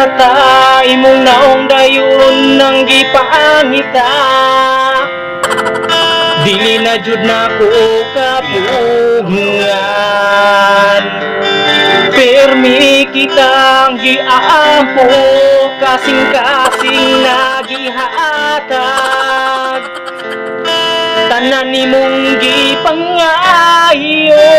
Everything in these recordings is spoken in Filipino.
mata, imong naong dayon nang gipangita. Dili na jud nako kapugngan, permi kitang giampo, kasing-kasing nagihatag, tanan nimong gipangayo.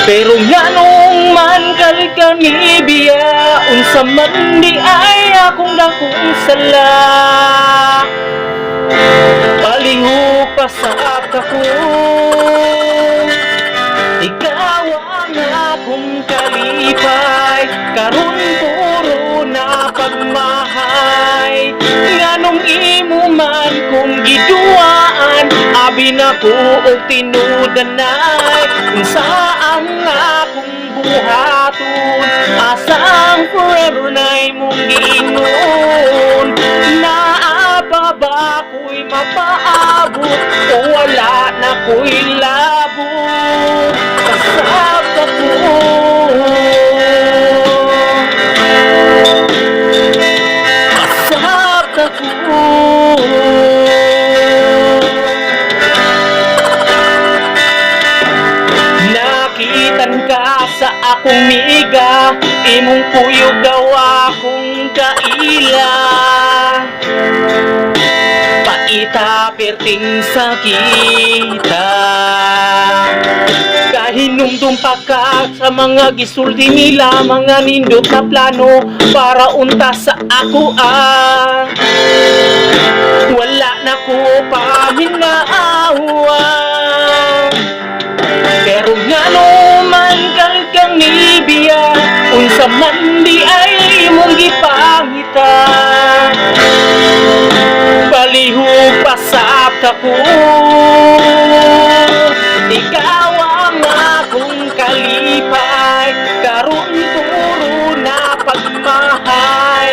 Pero nganong man kami biya, unsa man di ay akong dakong sala. Palihog pasabta ko, ikaw ang akong kalipay, karon puro na pagmahay. Nganong imo man kung giduaan, abi na ko og tinudanay. Unsa ang akong buhaton, asang forever na imong giingon. Naapa ba ko'y mapaabot, o wala na ko'y labot. Pasabta ko, pasabta ko. Nakitan ka sa akong miga, imong kuyog daw akong kaila. Paita perting sakita, kahinumdum pa ka sa mga gisulti nila, mga nindot na plano para unta sa ako wala na ko paminaawa. Pero ngano man kang nibiya, unsa man di ay imong gipangita. Palihog pasabta ko, ikaw ang akong kalipay, karon puro na pagmahay.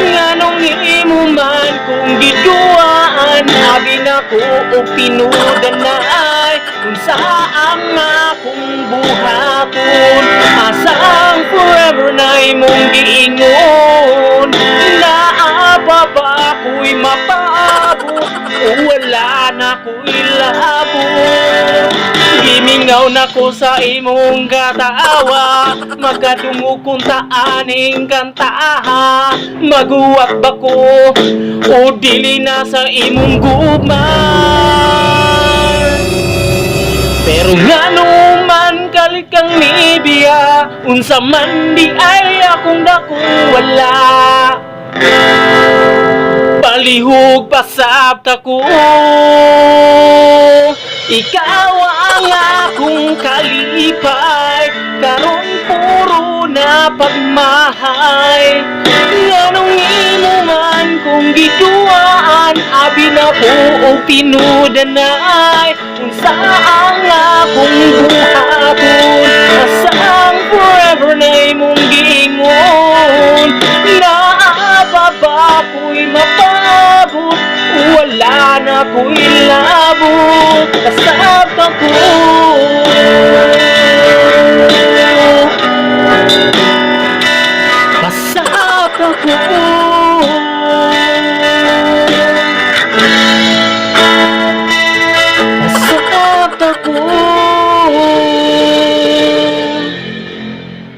Nganong imo man kung giduaan, abi na ko og tinudanay. Unsa ang akong buhaton, asang forever na imong giingon. Naapa ba ko'y mapaabot, o wala na ko'y labot. Gimingaw na ko sa imong katawa, magkadungog kung taaning kantaha. Maguwag ba ko, o dili na sa imong gugma. Pero ngano man kalikang nibiya, unsa man di ay akong dakong wala. Palihog pasabta ko, ikaw ang akong kalipay, karon puro na pagmahay. Nganong imo man kung giduaan, abi na po og tinudanay. Unsa ang akong buhaton, asang forever na imong giingon. Naapa ba ko'y mapabot, wala na ko'y labot. Pasabta ko, pasabta ko.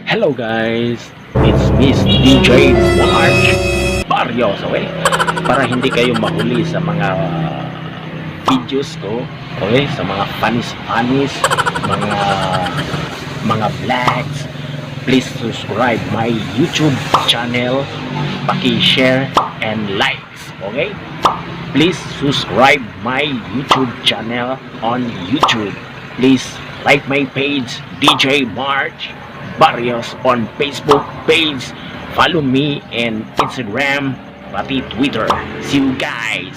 Hello guys, it's Miss Djmarch Barios, okay? Para hindi kayo mahuli sa mga videos ko, okay? Sa mga funnies, mga vlogs, please subscribe my YouTube channel, paki-share and likes, okay? Please subscribe my YouTube channel on YouTube. Please like my page, Djmarch Barios on Facebook page. Follow me in Instagram, pati Twitter. See you guys!